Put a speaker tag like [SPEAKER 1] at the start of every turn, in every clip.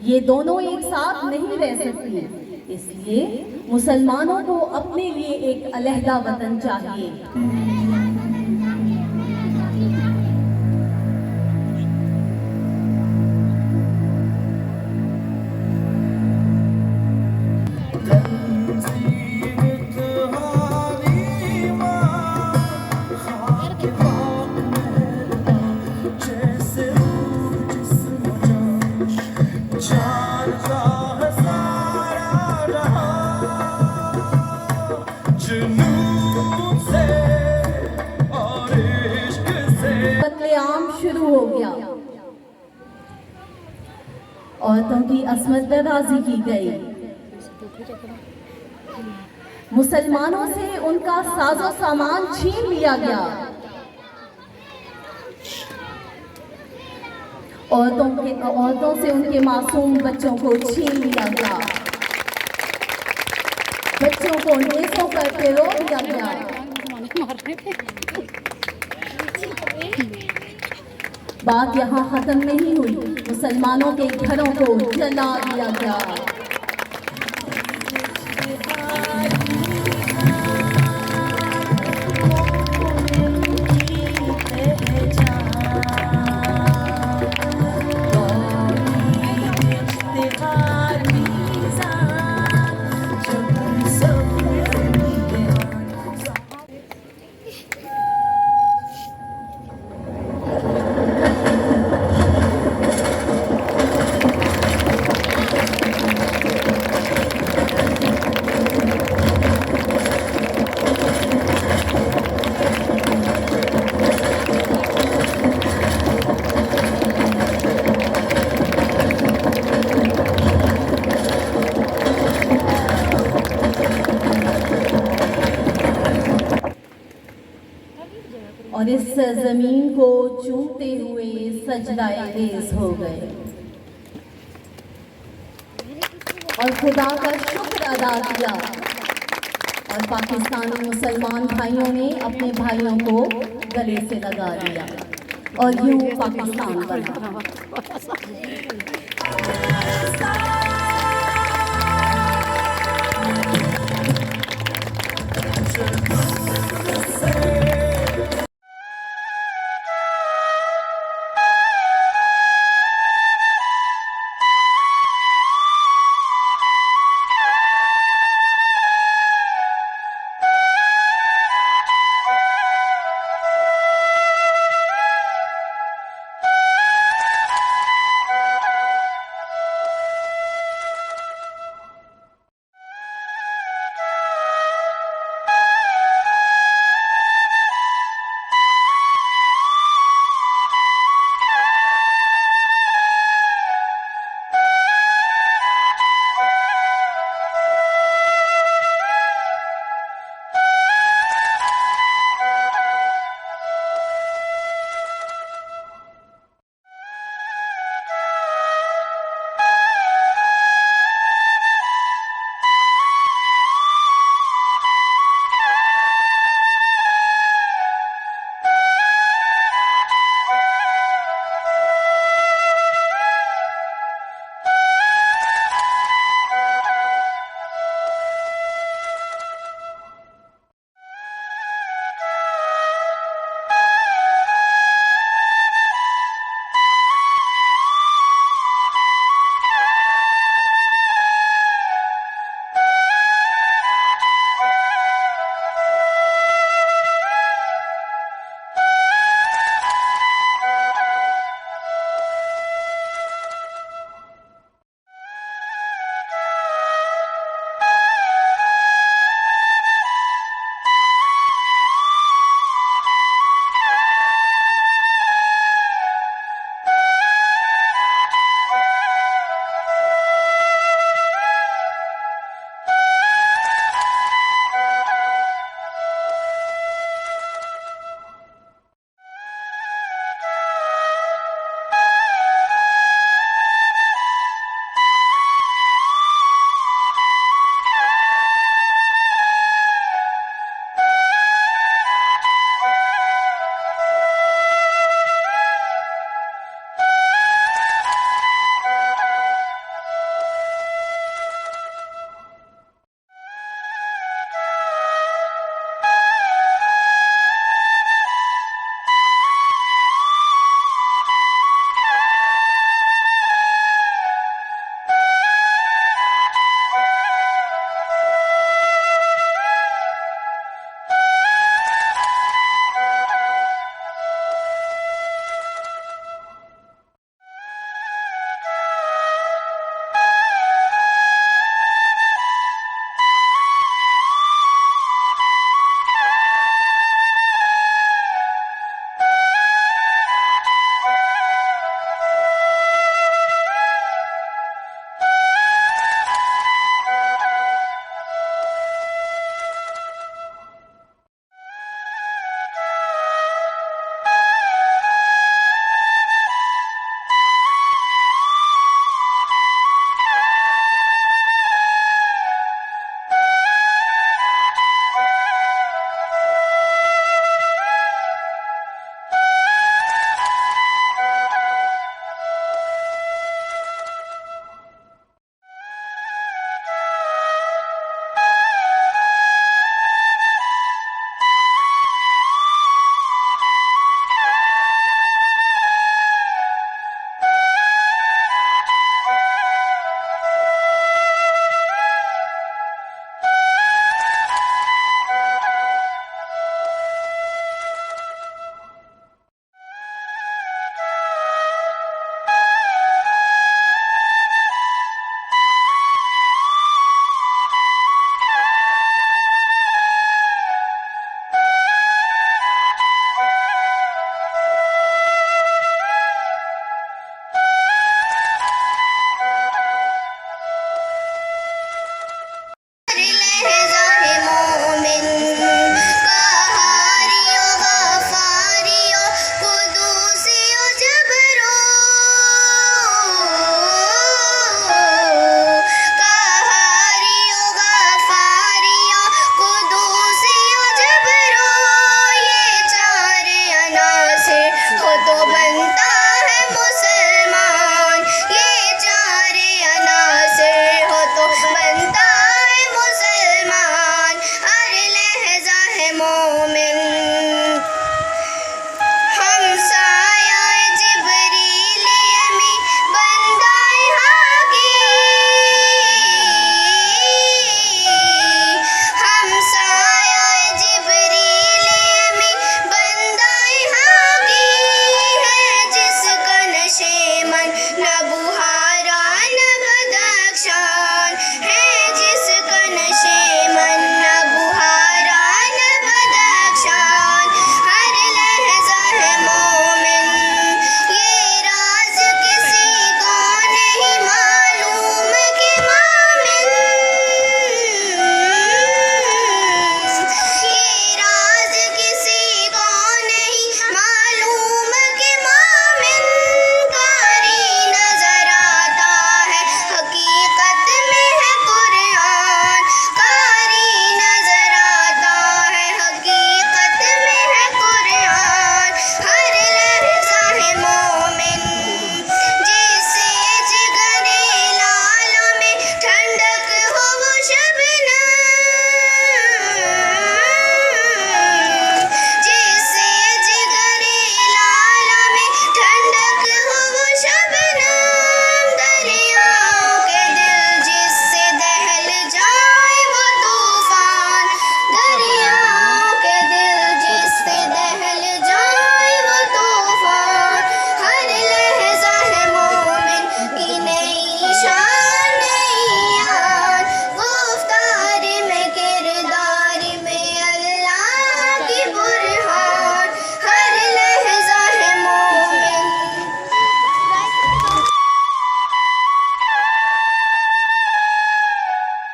[SPEAKER 1] ये दोनों एक साथ नहीं रह सकती। इसलिए मुसलमानों को अपने लिए एक अलहदा वतन चाहिए। कत्लेआम शुरू हो गया, औरतों की असमत दराजी की गई, मुसलमानों से उनका साजो सामान छीन लिया गया, औरतों से उनके मासूम बच्चों को छीन लिया गया, बच्चों को नेज़ों पर पिरो दिया गया। बात यहाँ खत्म नहीं हुई, मुसलमानों के घरों को जला दिया गया। और इस जमीन को चूमते हुए सजदाए रेज़ हो गए और खुदा का शुक्र अदा किया। और पाकिस्तानी मुसलमान भाइयों ने अपने भाइयों को गले से लगा लिया और यूं पाकिस्तान बना।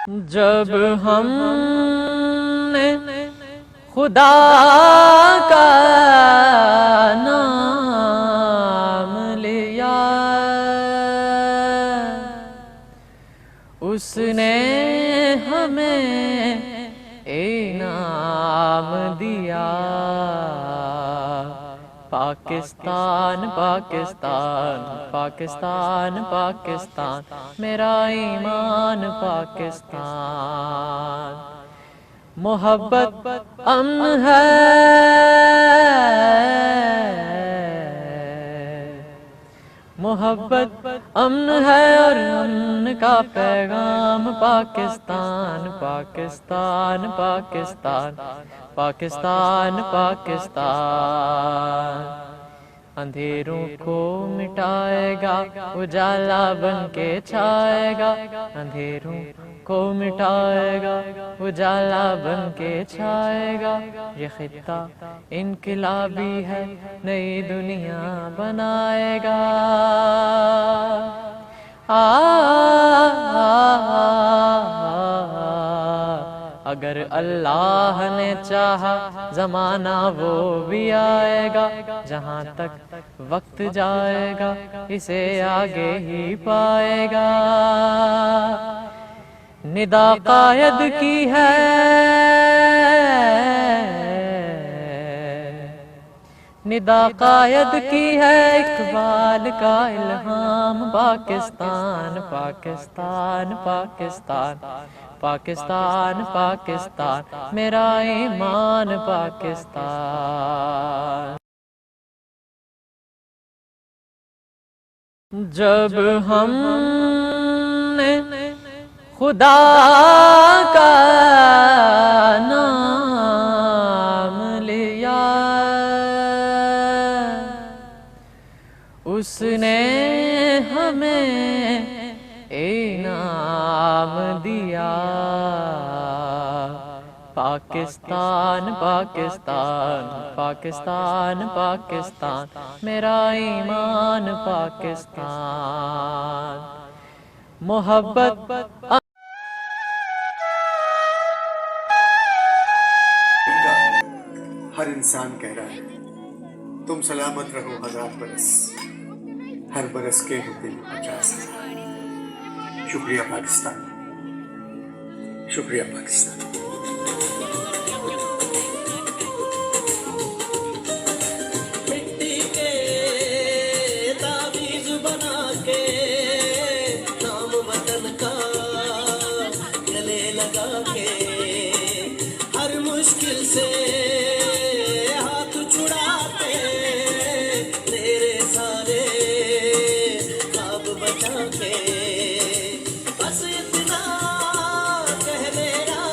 [SPEAKER 2] जब हमने खुदा का नाम लिया, उसने हमें इनाम दिया। पाकिस्तान पाकिस्तान पाकिस्तान पाकिस्तान, मेरा ईमान पाकिस्तान। मोहब्बत अमन है, मोहब्बत अमन है और अमन का पैगाम पाकिस्तान पाकिस्तान पाकिस्तान पाकिस्तान पाकिस्तान। अंधेरों को मिटाएगा, उजाला बन के छाएगा। अंधेरों को मिटाएगा, उजाला बन के छाएगा। ये खित्ता इनकलाबी है, नई दुनिया बनाएगा। अगर अल्लाह ने चाहा जमाना वो भी आएगा। जहाँ तक वक्त जाएगा इसे आगे ही पाएगा। निदा कायद की है, निदा कायद की है, इकबाल का इल्हाम। पाकिस्तान पाकिस्तान पाकिस्तान पाकिस्तान पाकिस्तान, मेरा ईमान पाकिस्तान। जब हमने खुदा का नाम लिया, उसने हमें इनाम दिया। पाकिस्तान पाकिस्तान पाकिस्तान पाकिस्तान, मेरा ईमान पाकिस्तान। मोहब्बत
[SPEAKER 3] हर इंसान कह रहा है तुम सलामत रहो 1000 बरस, हर बरस के हो दिल 50,000। शुक्रिया पाकिस्तान, शुक्रिया पाकिस्तान।
[SPEAKER 4] मिट्टी के ताबीज बना के नाम वतन का गले लगा के, हर मुश्किल से हाथ छुड़ाते तेरे सारे ख्वाब बचा के। बस इतना कह मेरा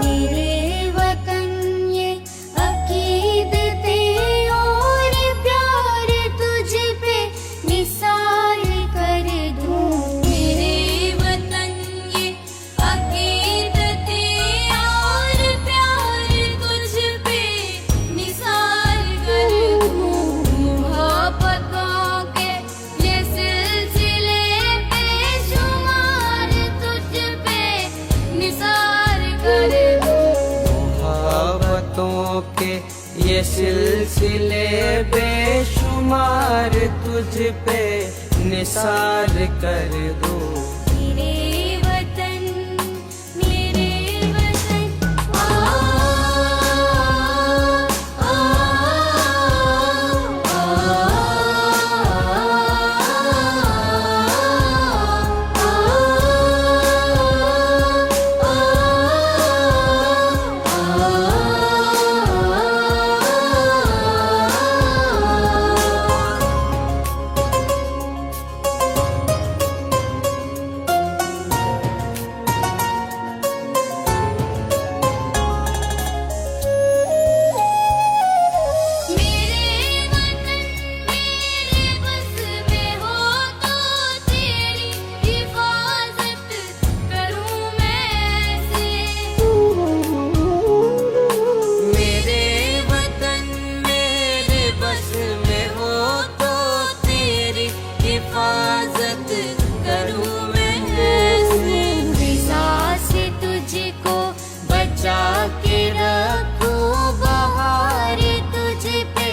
[SPEAKER 5] मेरे वतन ये अकीदतें और प्यार तुझ पे निसार कर दूं। मेरे वतन ये अकीदतें और प्यार तुझ पे निसार कर दूं। मोहब्बतों के ये सिलसिले बेशुमार तुझ पे निसार कर दूं।
[SPEAKER 2] मोहब्बतों के ये सिलसिले बेशुमार तुझ पे निसार कर दो।
[SPEAKER 5] मेरे वतन आ आ मेरे वतन मेरे बस में हो तो तेरी हिफाजत करूं मैं ऐसे।
[SPEAKER 2] मेरे वतन मेरे बस में हो तो तेरी हिफाजत करूं मैं ऐसे।
[SPEAKER 5] फिजा से तुझको बचा के रखूं, बहार तुझ पे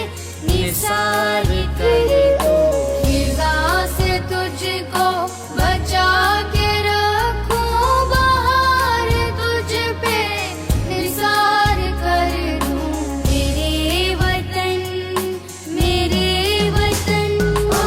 [SPEAKER 5] निसार कर दूं। फिजा से तुझको बचा के रखूं, बहार तुझ पे निसार कर दूं। मेरे वतन आ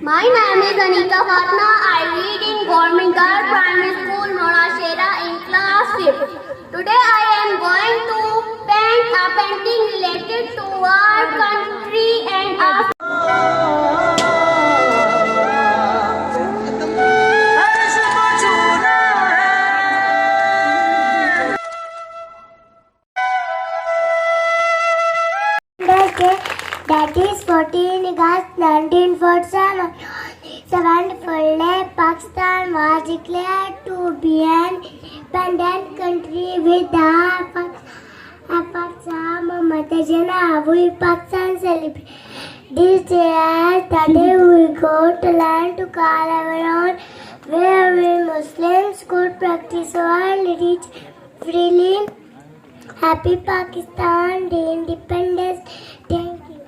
[SPEAKER 6] My name is Anita Fatma. I read in Government Girls Primary School, Nonashera in class 5th. Today I am going to paint a painting related to our country and our that is 14 August 1947. Wonderful Pakistan was declared to be an independent country with the Pakistan Muhammad Jinnah. We Pakistan celebrate this day as the day we got to learn to call our own, where we Muslims could practice our religion freely. Happy Pakistan Day, Independence. Thank you.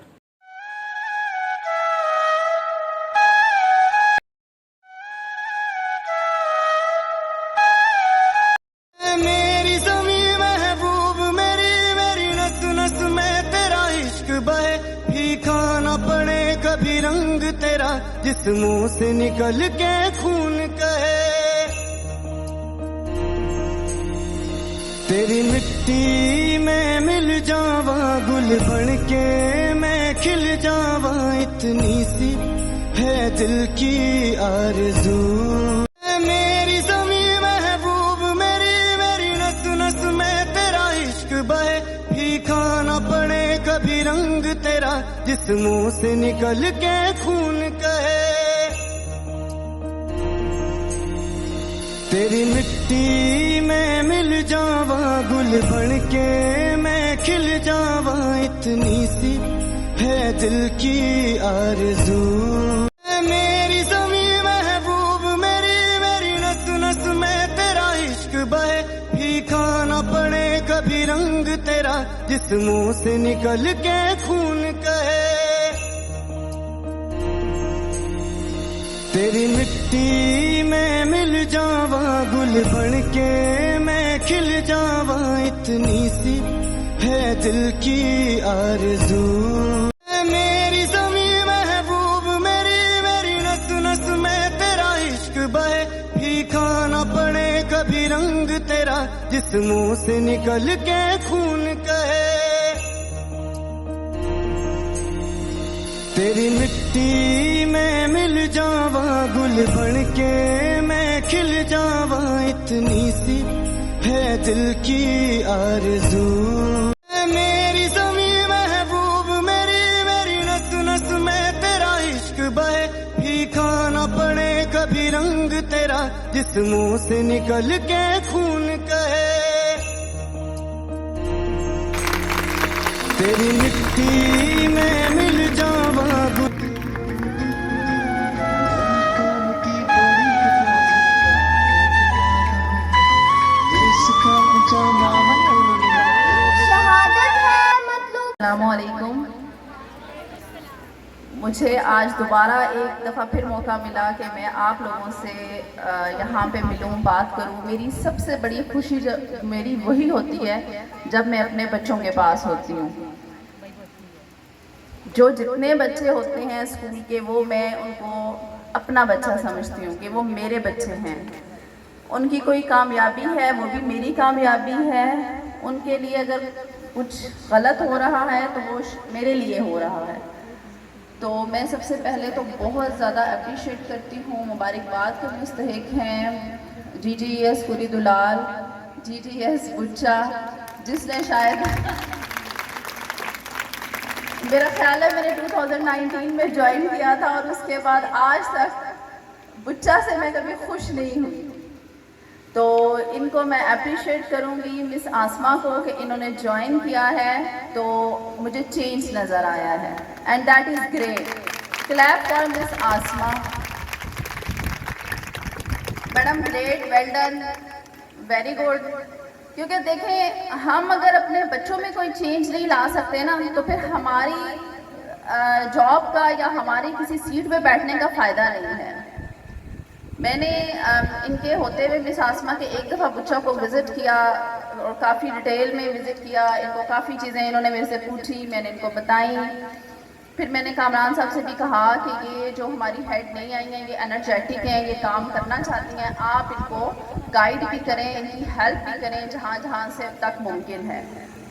[SPEAKER 4] मेरी ज़मीं महबूब मेरी मेरी नस नस में तेरा इश्क बहे, फीका न पड़े कभी रंग तेरा, जिस मुंह से निकल के खून कहे। तेरी मिट्टी में मिल जावा, गुल बन के मैं खिल जावा, इतनी सी है दिल की आरज़ू। मेरी ज़मीं महबूब मेरी मेरी नस नस में तेरा इश्क बहे, फीका न पड़े कभी रंग तेरा, जिस मुंह से निकल के खून कहे। तेरी मिट्टी में मिल जावा, गुल बन के मैं खिल जावा, इतनी सी है दिल की आरज़ू। मेरी ज़मीं महबूब मेरी मेरी नस नस में तेरा इश्क बहे, फीका न पड़े कभी रंग तेरा, जिस मुंह से निकल के खून कहे। तेरी मिट्टी में मिल जावा गुल बन के मैं खिल जावा इतनी सी है दिल की आरज़ू मेरी ज़मीं महबूब मेरी मेरी नस नस में तेरा इश्क बहे फीका न पड़े कभी रंग तेरा जिस मुंह से निकल के खून कहे तेरी मिट्टी में मिल जावा गुल बन के मैं खिल जावा इतनी सी है दिल की आरज़ू मेरी ज़मीं महबूब मेरी मेरी नस नस में तेरा इश्क बहे फीका न पड़े कभी रंग तेरा जिस मुंह से निकल के खून कहे तेरी मिट्टी में मिल जावा गुल
[SPEAKER 6] शहादत है मतलब
[SPEAKER 7] अस्सलामुअलैकुम। मुझे आज दोबारा एक दफ़ा फिर मौका मिला कि मैं आप लोगों से यहाँ पे मिलूँ, बात करूँ। मेरी सबसे बड़ी खुशी मेरी वही होती है जब मैं अपने बच्चों के पास होती हूँ। जो जितने बच्चे होते हैं स्कूल के, वो मैं उनको अपना बच्चा समझती हूँ कि वो मेरे बच्चे हैं। उनकी कोई कामयाबी है वो भी मेरी कामयाबी है। उनके लिए अगर कुछ गलत हो रहा है तो वो मेरे लिए हो रहा है। तो मैं सबसे पहले तो बहुत ज़्यादा अप्रिशिएट करती हूँ, मुबारकबाद के मुस्तहिक हैं GGES कुरीदुलाल, GGES बुच्चा, जिसने शायद मेरा ख्याल है मैंने 2019 में ज्वाइन किया था और उसके बाद आज तक बुच्चा से मैं कभी खुश नहीं हुई। तो इनको मैं अप्रिशिएट करूँगी मिस आसमा को कि इन्होंने ज्वाइन किया है तो मुझे चेंज नज़र आया है and that is great. Clap for miss Asma madam, great, well done, very good. क्योंकि देखें, हम अगर अपने बच्चों में कोई चेंज नहीं ला सकते ना तो फिर हमारी जॉब का या हमारी किसी सीट पे बैठने का फ़ायदा नहीं है। मैंने इनके होते हुए मिस आसमा के एक दफ़ा बुच्चा को विज़िट किया और काफ़ी डिटेल में विज़िट किया। इनको काफ़ी चीज़ें इन्होंने मेरे से पूछी, मैंने इनको बताई। फिर मैंने कामरान साहब से भी कहा कि ये जो हमारी हेड नहीं आई हैं, ये एनर्जेटिक हैं, ये काम करना चाहती हैं, आप इनको गाइड भी करें, इनकी हेल्प भी करें जहाँ जहाँ से तक मुमकिन है।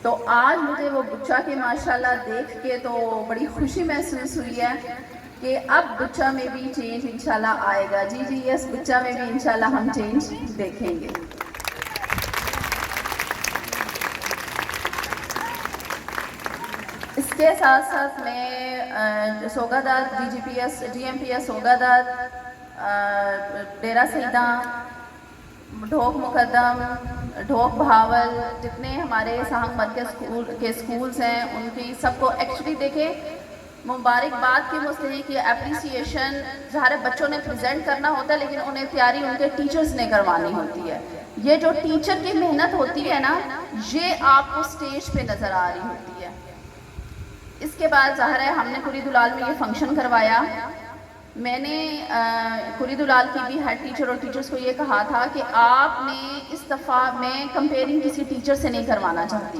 [SPEAKER 7] तो आज मुझे वो बुच्चा के माशाल्लाह देख के तो बड़ी खुशी महसूस हुई है कि अब बुच्चा में भी चेंज इंशाल्लाह आएगा। GGES बुच्चा में भी इंशाल्लाह हम चेंज देखेंगे। इसके साथ साथ मैं सोगादार GMPS सोगादार, डेरा सईदा, ढोक मुकद्दम, ढोक बहावल, जितने हमारे साहंग मरकज़ के स्कूल्स हैं उनकी सबको एक्चुअली देखें मुबारकबाद के मुस्तहिक ये एप्रिसिएशन ज़ाहिर बच्चों ने प्रेजेंट करना होता है लेकिन उन्हें तैयारी उनके टीचर्स ने करवानी होती है। ये जो टीचर की मेहनत होती है ना, ये आपको स्टेज पे नज़र आ रही होती है। इसके बाद ज़ाहिर है हमने कुरीदुलाल में ये फंक्शन करवाया। मैंने कुरीदुलाल की भी हेड टीचर और टीचर्स को ये कहा था कि आपने इस दफ़ा मैं कंपेयरिंग किसी टीचर से नहीं करवाना चाहती,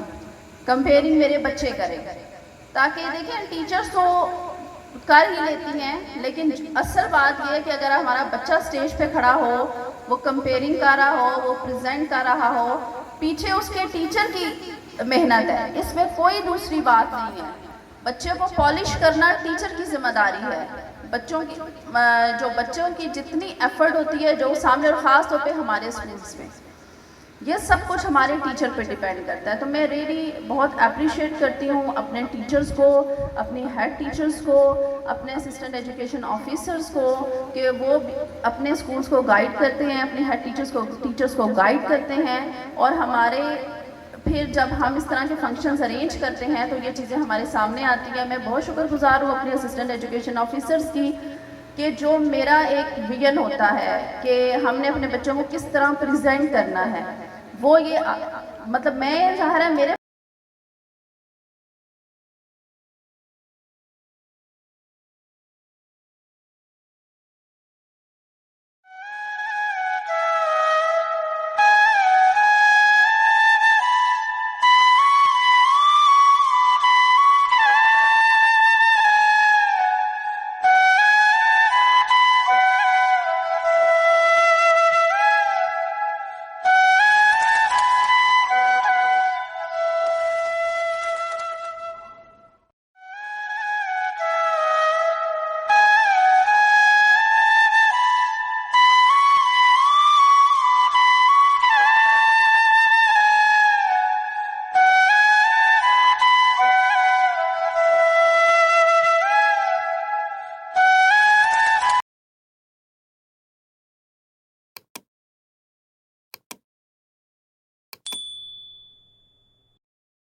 [SPEAKER 7] कंपेयरिंग मेरे बच्चे करें, ताकि देखें टीचर्स तो कर ही लेती हैं लेकिन असल बात यह है कि अगर हमारा बच्चा स्टेज पे खड़ा हो, वो कंपेयरिंग कर रहा हो, वो प्रेजेंट कर रहा हो, पीछे उसके टीचर की मेहनत है, इसमें कोई दूसरी बात नहीं है। बच्चे को पॉलिश करना टीचर की जिम्मेदारी है। बच्चों की जितनी एफर्ट होती है जो सामने, और ख़ास तौर पे हमारे स्कूल्स में, ये सब कुछ हमारे टीचर पे डिपेंड करता है। तो मैं रियली बहुत अप्रिशिएट करती हूँ अपने टीचर्स को, अपनी हेड टीचर्स को, अपने असिस्टेंट एजुकेशन ऑफिसर्स को कि वो अपने स्कूल्स को गाइड करते हैं, अपने हेड टीचर्स को गाइड करते हैं। और हमारे फिर जब हम इस तरह के फंक्शंस अरेंज करते हैं तो ये चीज़ें हमारे सामने आती हैं। मैं बहुत शुक्रगुजार हूँ अपने असिस्टेंट एजुकेशन ऑफिसर्स की कि जो मेरा एक विजन होता है कि हमने अपने बच्चों को किस तरह प्रेजेंट करना है, वो ये मतलब मैं ज़ाहिर है मेरे